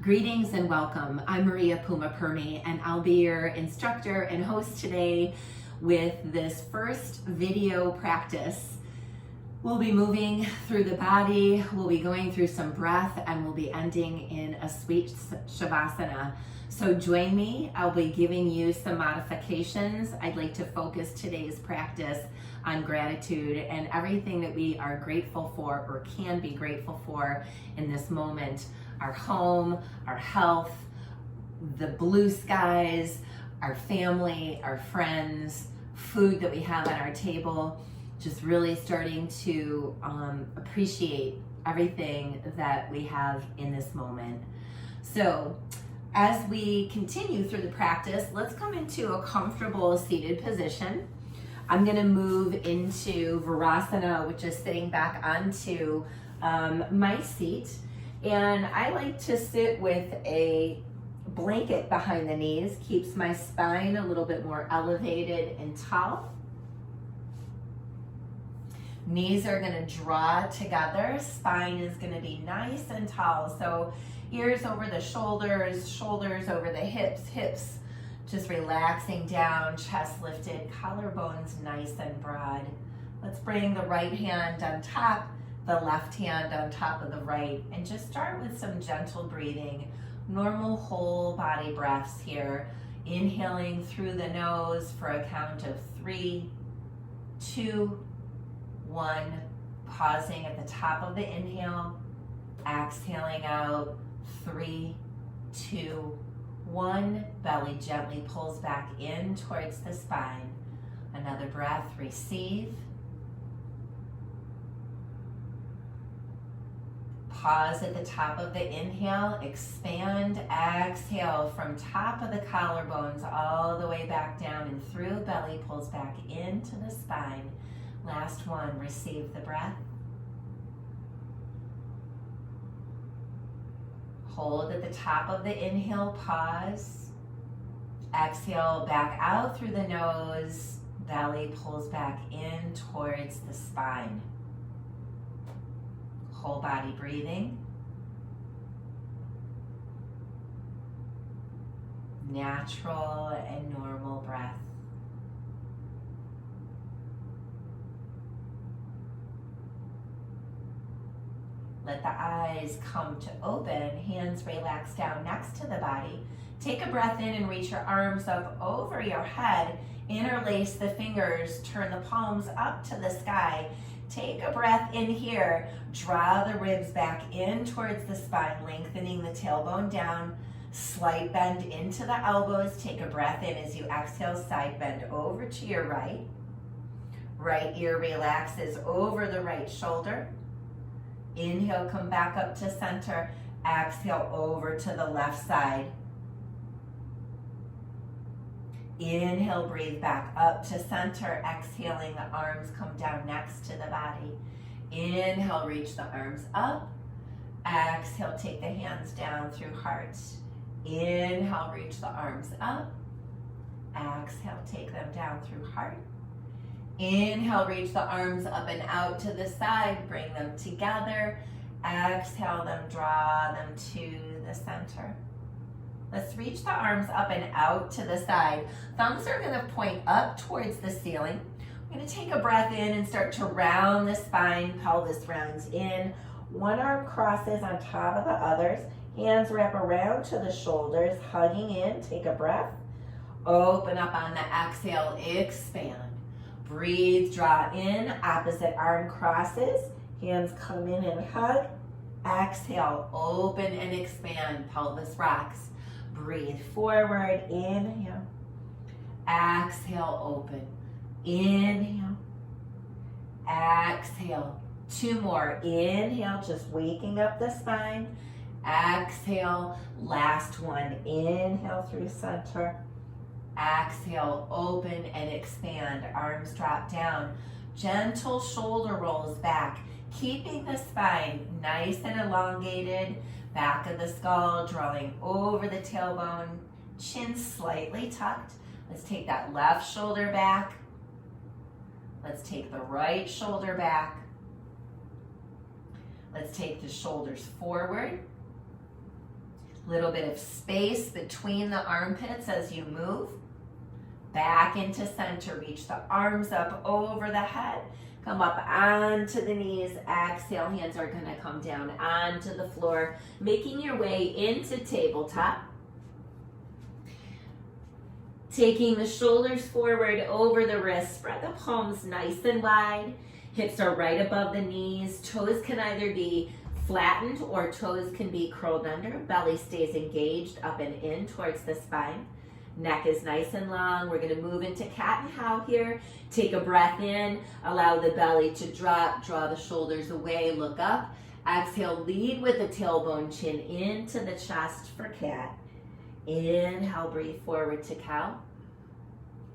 Greetings and welcome. I'm Maria Puma Permi, and I'll be your instructor and host today with this first video practice. We'll be moving through the body, we'll be going through some breath, and we'll be ending in a sweet savasana. So join me. I'll be giving you some modifications. I'd like to focus today's practice on gratitude and everything that we are grateful for or can be grateful for in this moment. Our home, our health, the blue skies, our family, our friends, food that we have at our table, just really starting to appreciate everything that we have in this moment. So as we continue through the practice, let's come into a comfortable seated position. I'm going to move into Virasana, which is sitting back onto my seat. And I like to sit with a blanket behind the knees, keeps my spine a little bit more elevated and tall. Knees are going to draw together, spine is going to be nice and tall. So ears over the shoulders, shoulders over the hips, hips just relaxing down, chest lifted, collarbones nice and broad. Let's bring the right hand on top, the left hand on top of the right, and just start with some gentle breathing, normal whole body breaths here. Inhaling through the nose for a count of 3, 2, 1. Pausing at the top of the inhale, exhaling out 3, 2, 1. Belly gently pulls back in towards the spine. Another breath, receive. Pause at the top of the inhale, expand, exhale from top of the collarbones all the way back down and through, belly pulls back into the spine. Last one, receive the breath. Hold at the top of the inhale, pause. Exhale back out through the nose, belly pulls back in towards the spine. Whole body breathing. Natural and normal breath. Let the eyes come to open, hands relax down next to the body. Take a breath in and reach your arms up over your head. Interlace the fingers, turn the palms up to the sky. Take a breath in here. Draw the ribs back in towards the spine, lengthening the tailbone down. Slight bend into the elbows. Take a breath in as you exhale, side bend over to your right. Right ear relaxes over the right shoulder. Inhale, come back up to center. Exhale over to the left side. Inhale, breathe back up to center. Exhaling, the arms come down next to the body. Inhale, reach the arms up. Exhale, take the hands down through heart. Inhale, reach the arms up. Exhale, take them down through heart. Inhale, reach the arms up and out to the side, bring them together. Exhale them, draw them to the center. Let's reach the arms up and out to the side. Thumbs are gonna point up towards the ceiling. We're gonna take a breath in and start to round the spine, pelvis rounds in. One arm crosses on top of the others. Hands wrap around to the shoulders, hugging in, take a breath. Open up on the exhale, expand. Breathe, draw in, opposite arm crosses, hands come in and hug. Exhale, open and expand, pelvis rocks. Breathe forward, inhale. Exhale, open. Inhale. Exhale. 2 more. Inhale, just waking up the spine. Exhale, last one. Inhale through center. Exhale, open and expand. Arms drop down. Gentle shoulder rolls back, keeping the spine nice and elongated. Back of the skull drawing over the tailbone. Chin slightly tucked. Let's take that left shoulder back. Let's take the right shoulder back. Let's take the shoulders forward. Little bit of space between the armpits as you move. Back into center. Reach the arms up over the head. Come up onto the knees. Exhale, hands are gonna come down onto the floor, making your way into tabletop. Taking the shoulders forward over the wrists. Spread the palms nice and wide. Hips are right above the knees. Toes can either be flattened or toes can be curled under. Belly stays engaged up and in towards the spine. Neck is nice and long. We're going to move into cat and cow here. Take a breath in. Allow the belly to drop. Draw the shoulders away. Look up. Exhale, lead with the tailbone, chin into the chest for cat. Inhale, breathe forward to cow.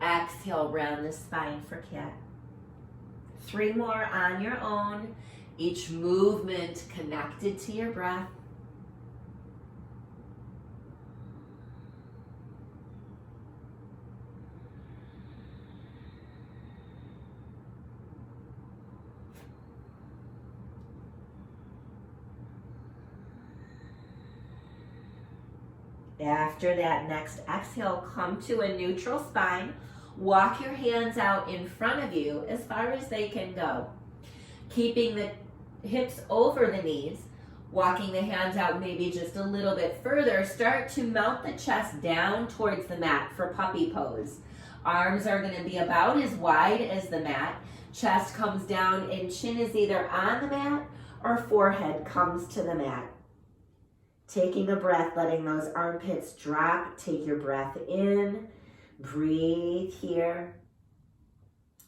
Exhale, round the spine for cat. 3 more on your own. Each movement connected to your breath. After that next exhale, come to a neutral spine. Walk your hands out in front of you as far as they can go. Keeping the hips over the knees, walking the hands out maybe just a little bit further. Start to melt the chest down towards the mat for puppy pose. Arms are going to be about as wide as the mat. Chest comes down and chin is either on the mat or forehead comes to the mat. Taking a breath, letting those armpits drop. Take your breath in. Breathe here.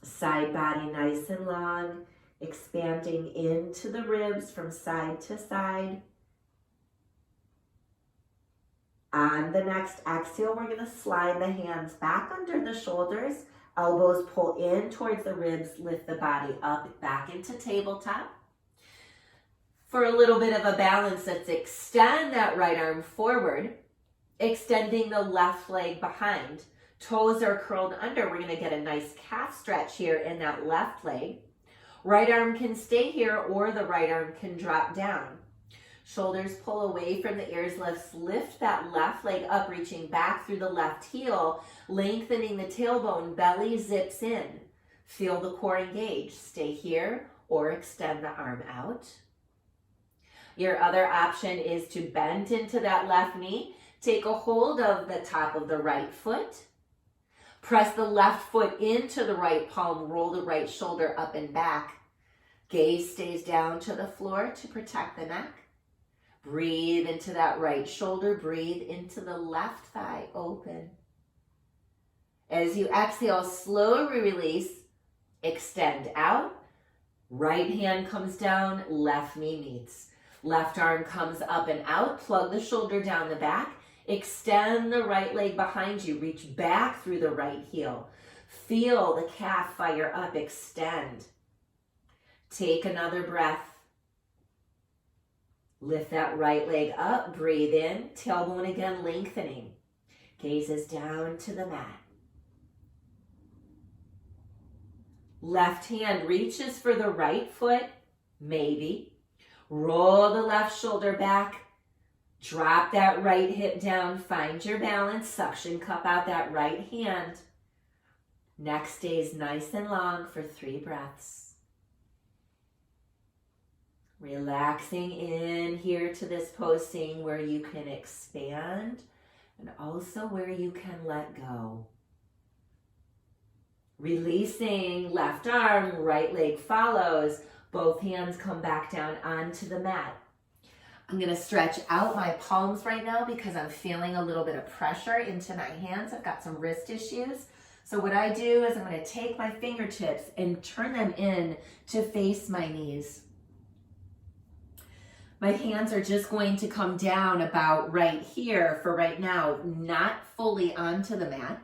Side body nice and long. Expanding into the ribs from side to side. On the next exhale, we're going to slide the hands back under the shoulders. Elbows pull in towards the ribs. Lift the body up, back into tabletop. For a little bit of a balance, let's extend that right arm forward, extending the left leg behind. Toes are curled under. We're going to get a nice calf stretch here in that left leg. Right arm can stay here or the right arm can drop down. Shoulders pull away from the ears. Let's lift that left leg up, reaching back through the left heel, lengthening the tailbone. Belly zips in. Feel the core engage. Stay here or extend the arm out. Your other option is to bend into that left knee. Take a hold of the top of the right foot. Press the left foot into the right palm. Roll the right shoulder up and back. Gaze stays down to the floor to protect the neck. Breathe into that right shoulder. Breathe into the left thigh. Open. As you exhale, slowly release. Extend out. Right hand comes down. Left knee meets. Left arm comes up and out. Plug the shoulder down the back. Extend the right leg behind you. Reach back through the right heel. Feel the calf fire up. Extend. Take another breath. Lift that right leg up. Breathe in. Tailbone again lengthening. Gazes down to the mat. Left hand reaches for the right foot. Maybe. Roll the left shoulder back. Drop that right hip down. Find your balance. Suction cup out that right hand. Neck stays nice and long for 3 breaths. Relaxing in here to this pose, seeing where you can expand and also where you can let go. Releasing left arm, right leg follows. Both hands come back down onto the mat. I'm going to stretch out my palms right now because I'm feeling a little bit of pressure into my hands. I've got some wrist issues. So what I do is I'm going to take my fingertips and turn them in to face my knees. My hands are just going to come down about right here for right now, not fully onto the mat.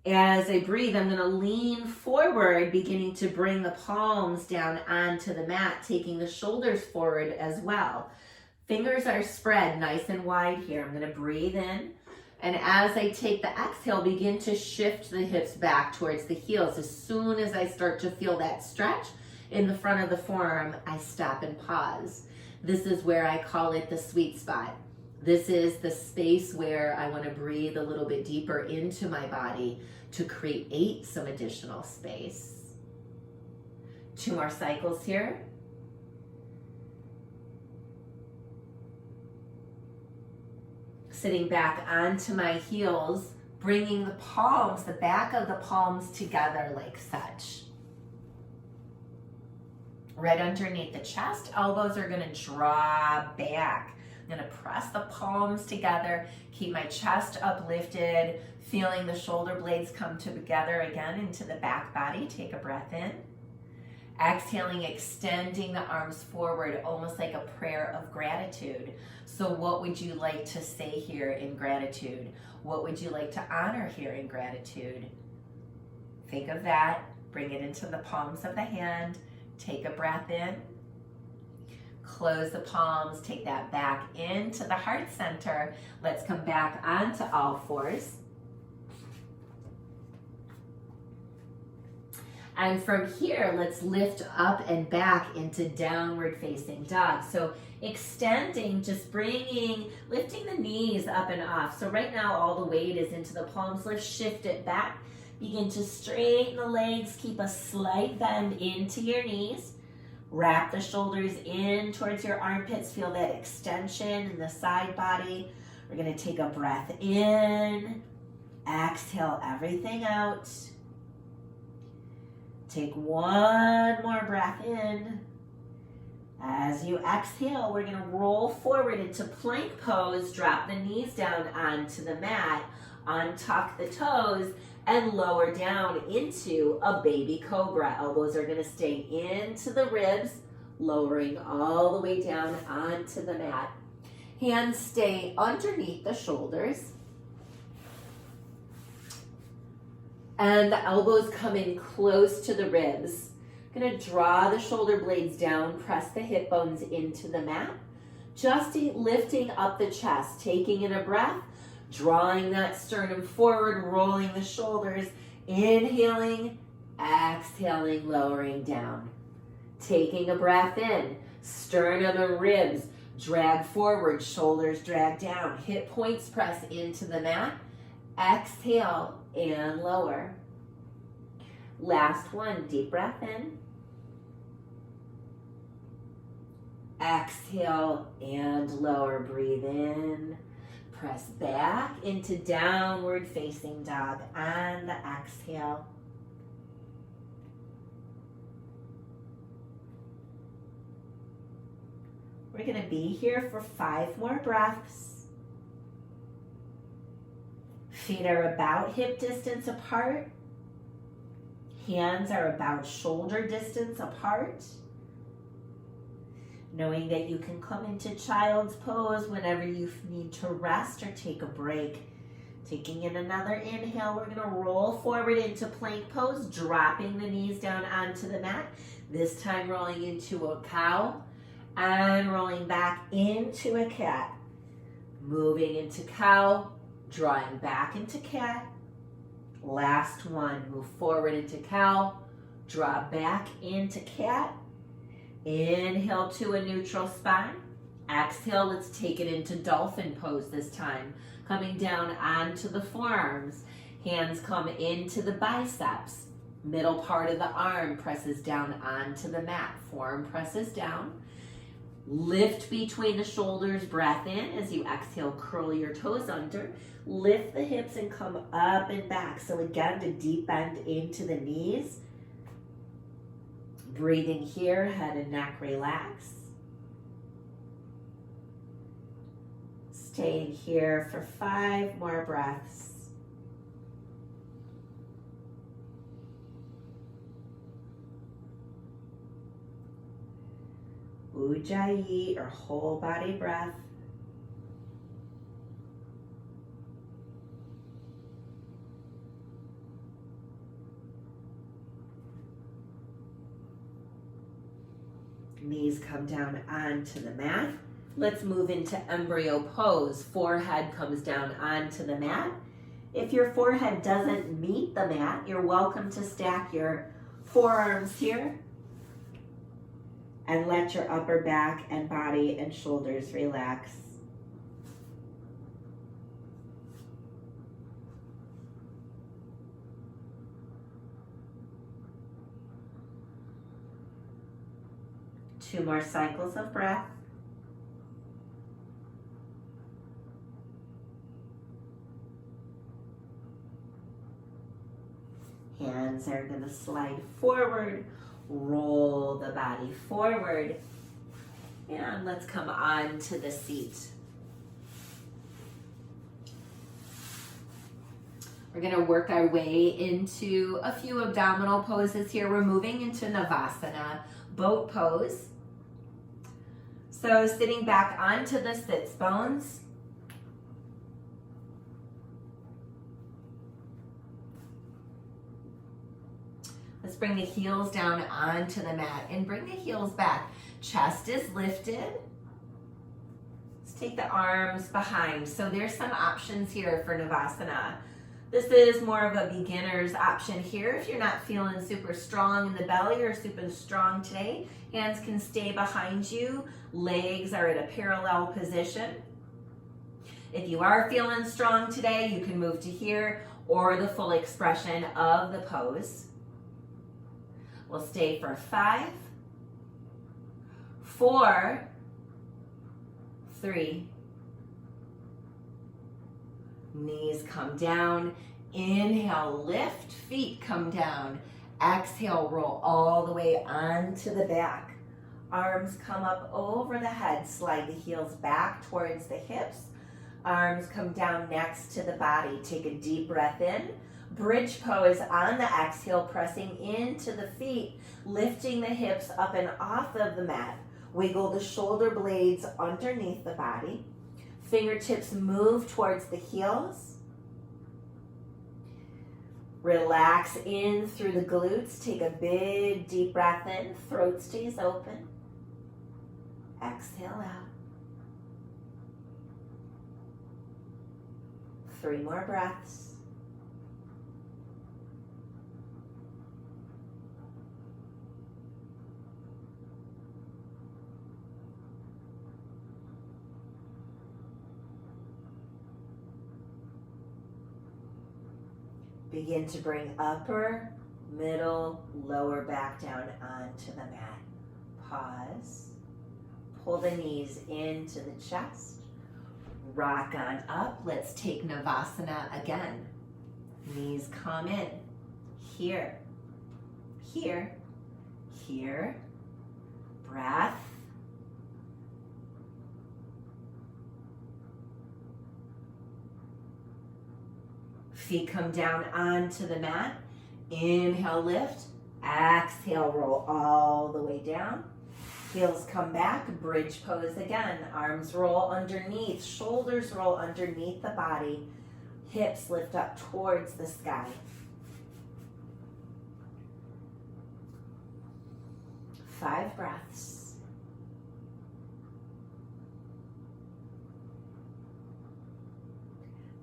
As I breathe, I'm going to lean forward, beginning to bring the palms down onto the mat, taking the shoulders forward as well. Fingers are spread nice and wide here. I'm going to breathe in. And as I take the exhale, begin to shift the hips back towards the heels. As soon as I start to feel that stretch in the front of the forearm, I stop and pause. This is where I call it the sweet spot. This is the space where I want to breathe a little bit deeper into my body to create some additional space. 2 more cycles here. Sitting back onto my heels, bringing the palms, the back of the palms together like such. Right underneath the chest, elbows are going to draw back. I'm going to press the palms together, keep my chest uplifted, feeling the shoulder blades come together again into the back body. Take a breath in. Exhaling, extending the arms forward, almost like a prayer of gratitude. So what would you like to say here in gratitude? What would you like to honor here in gratitude? Think of that. Bring it into the palms of the hand. Take a breath in. Close the palms. Take that back into the heart center. Let's come back onto all fours. And from here, let's lift up and back into downward facing dog. So extending, just lifting the knees up and off. So right now, all the weight is into the palms. Let's shift it back. Begin to straighten the legs. Keep a slight bend into your knees. Wrap the shoulders in towards your armpits. Feel that extension in the side body. We're going to take a breath in. Exhale everything out. Take one more breath in. As you exhale, we're going to roll forward into plank pose. Drop the knees down onto the mat. Untuck the toes and lower down into a baby cobra. Elbows are going to stay into the ribs, lowering all the way down onto the mat. Hands stay underneath the shoulders. And the elbows come in close to the ribs. I'm going to draw the shoulder blades down, press the hip bones into the mat. Just lifting up the chest, taking in a breath, drawing that sternum forward, rolling the shoulders, inhaling, exhaling, lowering down. Taking a breath in, sternum and ribs, drag forward, shoulders drag down, hip points press into the mat, exhale and lower. Last one, deep breath in. Exhale and lower, breathe in. Press back into downward facing dog on the exhale. We're going to be here for 5 more breaths. Feet are about hip distance apart. Hands are about shoulder distance apart. Knowing that you can come into child's pose whenever you need to rest or take a break. Taking in another inhale, we're going to roll forward into plank pose, dropping the knees down onto the mat. This time rolling into a cow and rolling back into a cat. Moving into cow, drawing back into cat. Last one, move forward into cow, draw back into cat. Inhale to a neutral spine. Exhale, let's take it into dolphin pose this time. Coming down onto the forearms. Hands come into the biceps. Middle part of the arm presses down onto the mat. Forearm presses down. Lift between the shoulders, breath in. As you exhale, curl your toes under. Lift the hips and come up and back. So again, the deep bend into the knees. Breathing here, head and neck relax. Staying here for 5 more breaths. Ujjayi, or whole body breath. Knees come down onto the mat. Let's move into embryo pose. Forehead comes down onto the mat. If your forehead doesn't meet the mat, you're welcome to stack your forearms here and let your upper back and body and shoulders relax. 2 more cycles of breath. Hands are going to slide forward, roll the body forward, and let's come on to the seat. We're going to work our way into a few abdominal poses here. We're moving into Navasana, boat pose. So sitting back onto the sits bones. Let's bring the heels down onto the mat and bring the heels back. Chest is lifted. Let's take the arms behind. So there's some options here for Navasana. This is more of a beginner's option here. If you're not feeling super strong in the belly or super strong today, hands can stay behind you. Legs are at a parallel position. If you are feeling strong today, you can move to here or the full expression of the pose. We'll stay for 5, 4, 3. Knees come down. Inhale, lift, feet come down. Exhale, roll all the way onto the back. Arms come up over the head. Slide the heels back towards the hips. Arms come down next to the body. Take a deep breath in. Bridge pose on the exhale, pressing into the feet, lifting the hips up and off of the mat. Wiggle the shoulder blades underneath the body. Fingertips move towards the heels. Relax in through the glutes. Take a big deep breath in. Throat stays open. Exhale out. 3 more breaths. Begin to bring upper, middle, lower back down onto the mat. Pause. Pull the knees into the chest. Rock on up. Let's take Navasana again. Knees come in. Here, here, here. Breath. Feet come down onto the mat. Inhale, lift. Exhale, roll all the way down. Heels come back. Bridge pose again. Arms roll underneath. Shoulders roll underneath the body. Hips lift up towards the sky. 5 breaths.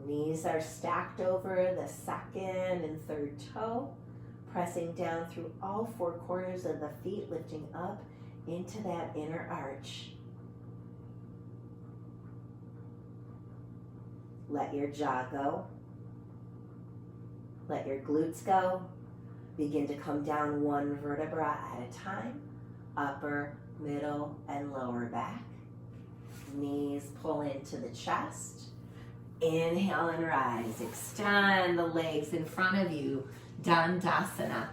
Knees are stacked over the second and third toe, pressing down through all 4 corners of the feet, lifting up into that inner arch. Let your jaw go. Let your glutes go. Begin to come down 1 vertebra at a time. Upper, middle, and lower back. Knees pull into the chest. Inhale and rise. Extend the legs in front of you. Dandasana.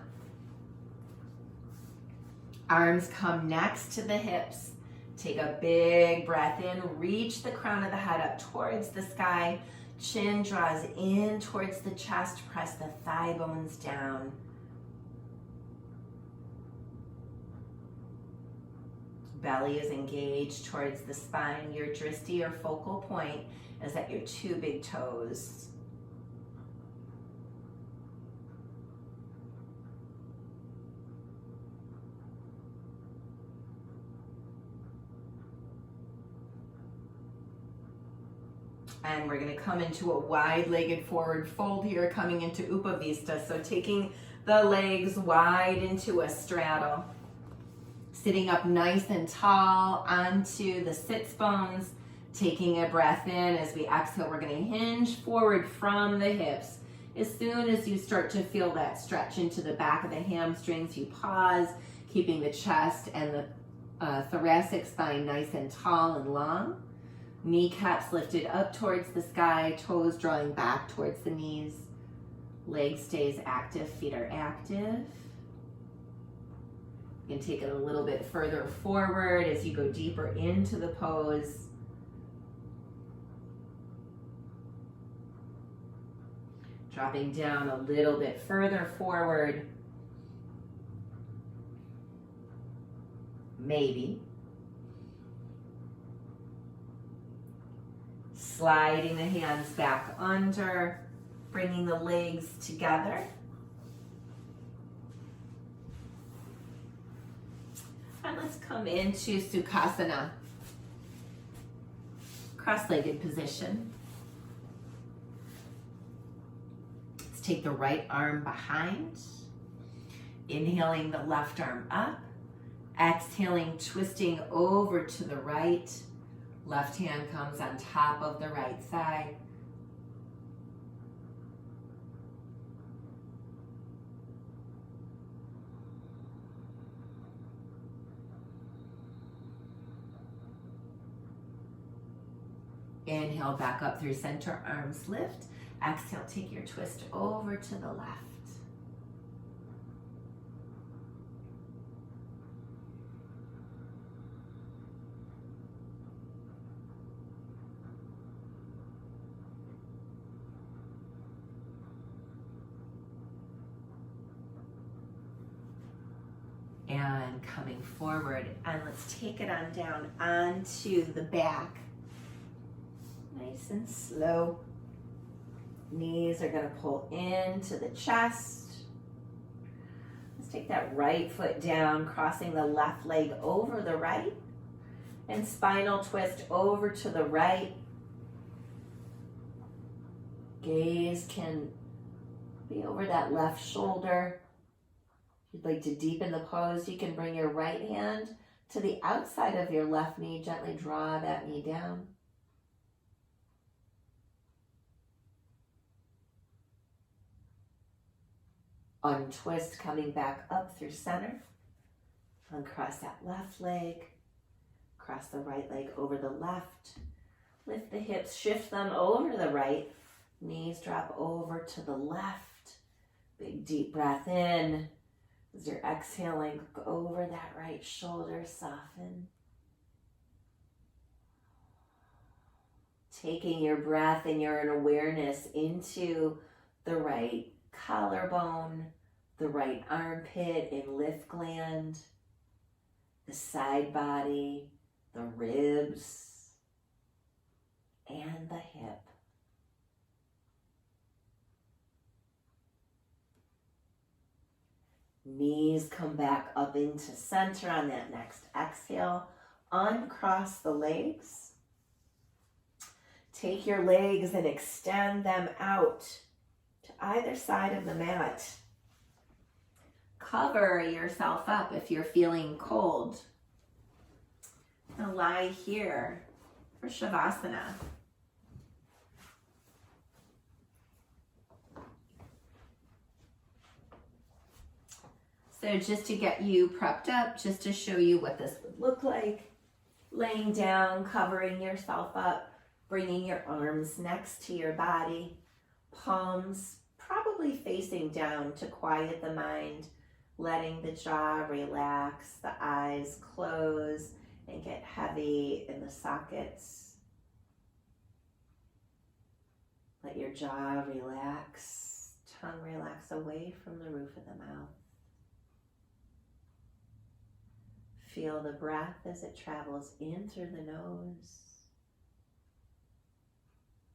Arms come next to the hips. Take a big breath in. Reach the crown of the head up towards the sky. Chin draws in towards the chest. Press the thigh bones down. Belly is engaged towards the spine. Your drishti or focal point is at your 2 big toes. And we're going to come into a wide-legged forward fold here, coming into Upavista. So taking the legs wide into a straddle. Sitting up nice and tall onto the sits bones. Taking a breath in. As we exhale, we're going to hinge forward from the hips. As soon as you start to feel that stretch into the back of the hamstrings, you pause, keeping the chest and the thoracic spine nice and tall and long. Kneecaps lifted up towards the sky, toes drawing back towards the knees. Leg stays active, feet are active. You can take it a little bit further forward as you go deeper into the pose. Dropping down a little bit further forward. Maybe. Sliding the hands back under, bringing the legs together. And let's come into Sukhasana, cross-legged position. Let's take the right arm behind, inhaling the left arm up, exhaling, twisting over to the right. Left hand comes on top of the right side. Inhale back up through center, arms lift. Exhale, take your twist over to the left. And coming forward, and let's take it on down onto the back. Nice and slow. Knees are going to pull into the chest. Let's take that right foot down, crossing the left leg over the right. And spinal twist over to the right. Gaze can be over that left shoulder. If you'd like to deepen the pose, you can bring your right hand to the outside of your left knee. Gently draw that knee down. Untwist, coming back up through center. Uncross that left leg. Cross the right leg over the left. Lift the hips, shift them over the right. Knees drop over to the left. Big deep breath in. As you're exhaling, look over that right shoulder, soften. Taking your breath and your awareness into the right collarbone, the right armpit and lift gland, the side body, the ribs, and the hip. Knees come back up into center on that next exhale. Uncross the legs. Take your legs and extend them out to either side of the mat. Cover yourself up if you're feeling cold. Now lie here for Shavasana. So just to get you prepped up, just to show you what this would look like, laying down, covering yourself up, bringing your arms next to your body, palms probably facing down to quiet the mind, letting the jaw relax, the eyes close and get heavy in the sockets. Let your jaw relax, tongue relax away from the roof of the mouth. Feel the breath as it travels in through the nose,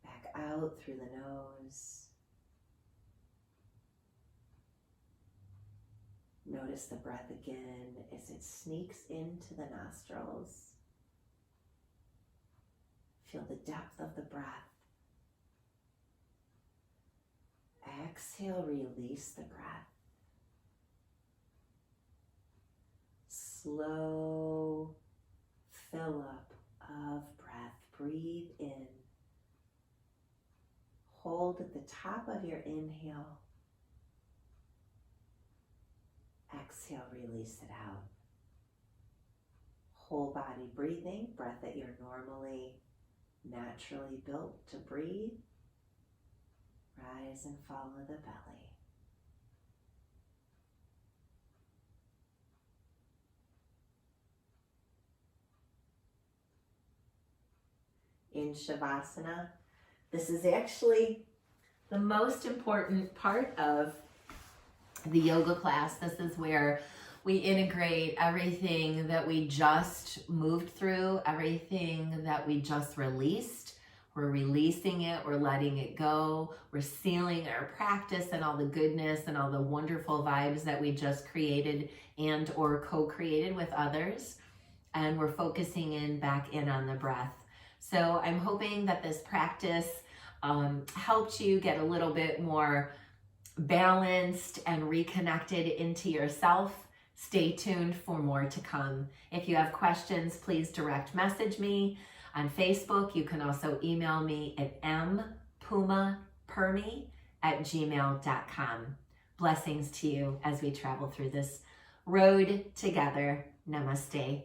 back out through the nose. Notice the breath again as it sneaks into the nostrils. Feel the depth of the breath. Exhale, release the breath. Slow fill up of breath. Breathe in. Hold at the top of your inhale. Exhale, release it out. whole body breathing, breath that you're normally naturally built to breathe. Rise and follow the belly. In Shavasana, this is actually the most important part of the yoga class. This is where we integrate everything that we just moved through, everything that we just released. We're releasing it, we're letting it go, we're sealing our practice and all the goodness and all the wonderful vibes that we just created and or co-created with others. And we're focusing back in on the breath. So I'm hoping that this practice helped you get a little bit more balanced and reconnected into yourself. Stay tuned for more to come. If you have questions, please direct message me on Facebook. You can also email me at mpumapermi@gmail.com. Blessings to you as we travel through this road together. Namaste.